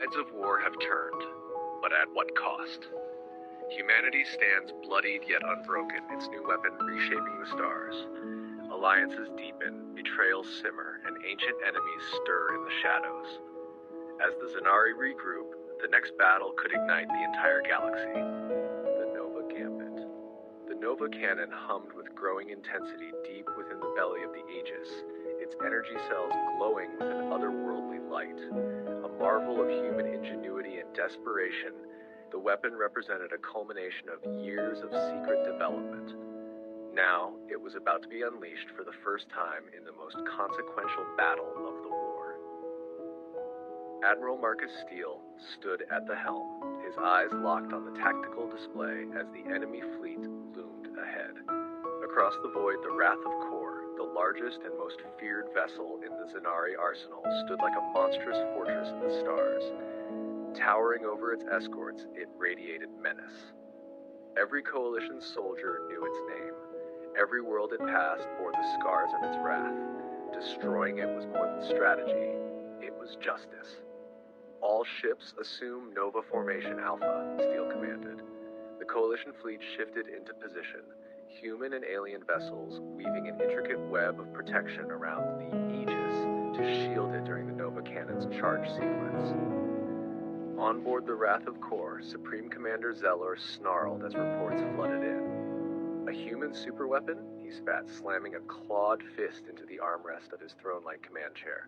tides of war have turned, but at what cost? Humanity stands bloodied yet unbroken, its new weapon reshaping the stars. Alliances deepen, betrayals simmer, and ancient enemies stir in the shadows. As the Zanari regroup, the next battle could ignite the entire galaxy. The Nova Gambit. The Nova cannon hummed with growing intensity deep within the belly of the Aegis, its energy cells glowing with an otherworldly light. A marvel of human ingenuity and desperation, the weapon represented a culmination of years of secret development. Now, it was about to be unleashed for the first time in the most consequential battle of the war. Admiral Marcus Steele stood at the helm, his eyes locked on the tactical display as the enemy fleet loomed ahead. Across the void, the Wrath of Kor, the largest and most feared vessel in the Zanari arsenal, stood like a monstrous fortress in the stars. Towering over its escorts, it radiated menace. Every coalition soldier knew its name. Every world it passed bore the scars of its wrath. Destroying it was more than strategy, it was justice. All ships assume Nova Formation Alpha, Steele commanded. The coalition fleet shifted into position, human and alien vessels weaving an intricate web of protection around the Aegis to shield it during the Nova cannon's charge sequence. On board the Wrath of Kor, Supreme Commander Zellor snarled as reports flooded in. A human superweapon? He spat, slamming a clawed fist into the armrest of his throne-like command chair.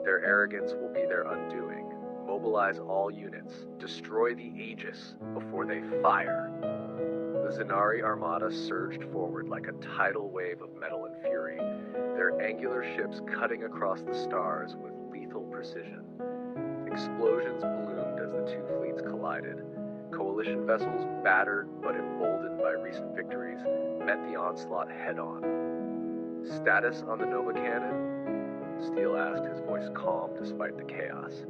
Their arrogance will be their undoing. Mobilize all units. Destroy the Aegis before they fire. The Zanari armada surged forward like a tidal wave of metal and fury, their angular ships cutting across the stars with lethal precision. Explosions bloomed as the two fleets collided. Coalition vessels, battered but emboldened by recent victories, met the onslaught head-on. Status on the Nova cannon? Steele asked, his voice calm despite the chaos.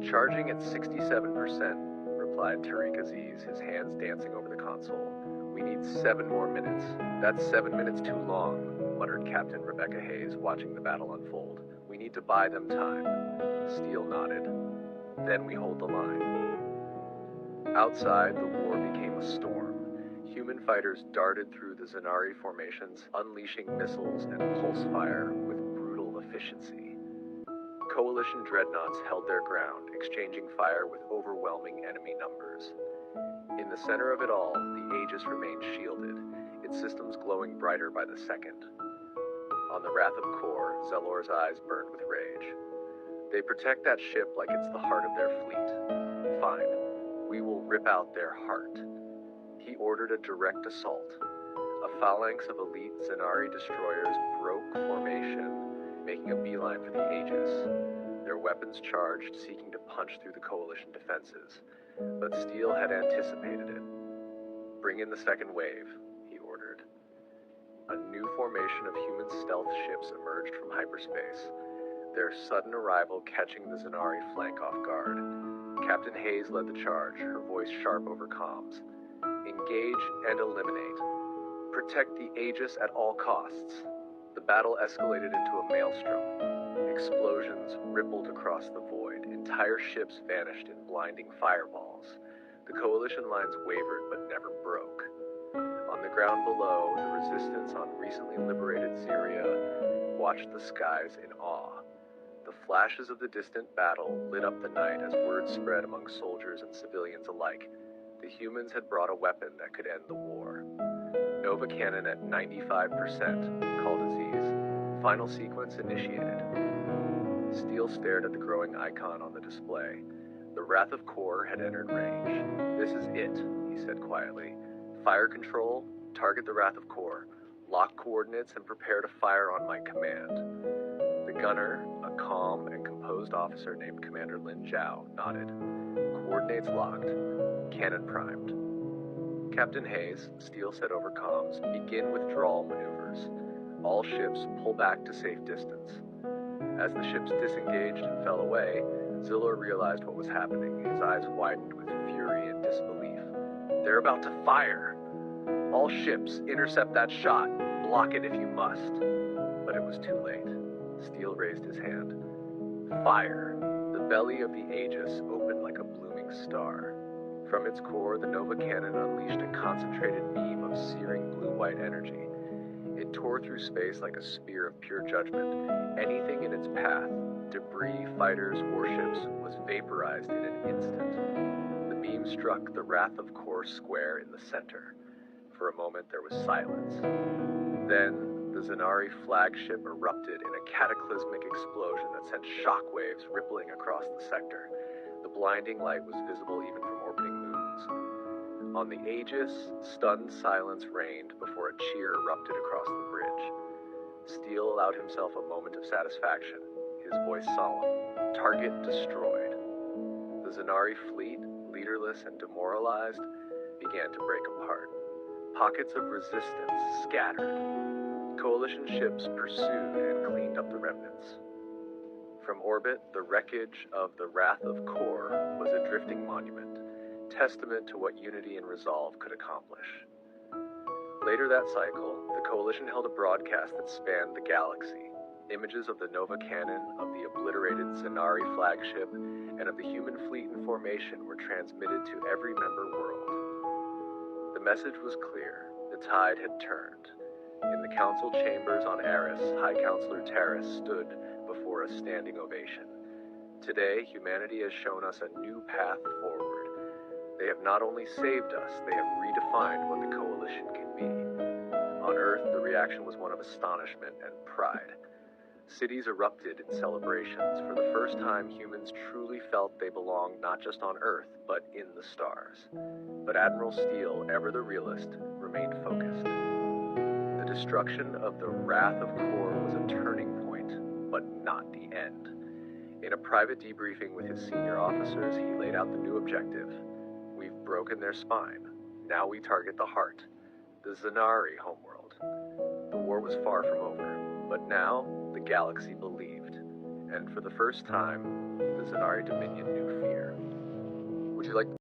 Charging at 67%, replied Tariq Aziz, his hands dancing over the console. We need 7 more minutes. That's 7 minutes too long, muttered Captain Rebecca Hayes, watching the battle unfold. We need to buy them time. Steele nodded. Then we hold the line. Outside, the war became a storm. Human fighters darted through the Zanari formations, unleashing missiles and pulse fire with brutal efficiency. Coalition dreadnoughts held their ground, exchanging fire with overwhelming enemy numbers. In the center of it all, the Aegis remained shielded, its systems glowing brighter by the second. On the Wrath of Kor, Zellor's eyes burned with rage. They protect that ship like it's the heart of their fleet. Fine. We will rip out their heart. He ordered a direct assault. A phalanx of elite Zanari destroyers broke formation, making a beeline for the Aegis. Their weapons charged, seeking to punch through the coalition defenses. But Steele had anticipated it. Bring in the second wave, he ordered. A new formation of human stealth ships emerged from hyperspace, their sudden arrival catching the Zanari flank off guard. Captain Hayes led the charge, her voice sharp over comms. Engage and eliminate. Protect the Aegis at all costs. The battle escalated into a maelstrom. Explosions rippled across the void. Entire ships vanished in blinding fireballs. The coalition lines wavered but never broke. On the ground below, the resistance on recently liberated Syria watched the skies in awe. The flashes of the distant battle lit up the night as word spread among soldiers and civilians alike. The humans had brought a weapon that could end the war. Nova cannon at 95%, called Aziz. Final sequence initiated. Steele stared at the growing icon on the display. The Wrath of Kor had entered range. This is it, he said quietly. Fire control, target the Wrath of Kor. Lock coordinates and prepare to fire on my command. The gunner, a calm and composed officer named Commander Lin Zhao, nodded. Coordinates locked. Cannon primed. Captain Hayes, Steele said over comms, begin withdrawal maneuvers. All ships pull back to safe distance. As the ships disengaged and fell away, Zellor realized what was happening. His eyes widened with fury and disbelief. They're about to fire! All ships, intercept that shot. Block it if you must. But it was too late. Steele raised his hand. Fire! The belly of the Aegis opened like a blooming star. From its core, the Nova Cannon unleashed a concentrated beam of searing blue-white energy. It tore through space like a spear of pure judgment. Anything in its path, debris, fighters, warships, was vaporized in an instant. The beam struck the Wrath of Kor square in the center. For a moment, there was silence. Then, the Zanari flagship erupted in a cataclysmic explosion that sent shockwaves rippling across the sector. The blinding light was visible even from orbiting moons. On the Aegis, stunned silence reigned before a cheer erupted across the bridge. Steele allowed himself a moment of satisfaction, his voice solemn. Target destroyed. The Zanari fleet, leaderless and demoralized, began to break apart. Pockets of resistance scattered. Coalition ships pursued and cleaned up the remnants. From orbit, the wreckage of the Wrath of Kor was a drifting monument, testament to what unity and resolve could accomplish. Later that cycle, the Coalition held a broadcast that spanned the galaxy. Images of the Nova Cannon, of the obliterated Zanari flagship, and of the human fleet in formation were transmitted to every member world. The message was clear. The tide had turned. In the council chambers on Eris, High Counselor Terrace stood before a standing ovation. Today, humanity has shown us a new path forward. They have not only saved us, they have redefined what the Coalition can be. On Earth, the reaction was one of astonishment and pride. Cities erupted in celebrations. For the first time, humans truly felt they belonged not just on Earth, but in the stars. But Admiral Steele, ever the realist, remained focused. The destruction of the Wrath of Kor was a turning point, but not the end. In a private debriefing with his senior officers, he laid out the new objective. We've broken their spine. Now we target the heart, the Zanari homeworld. The war was far from over, but now the galaxy believed. And for the first time, the Zanari Dominion knew fear. Would you like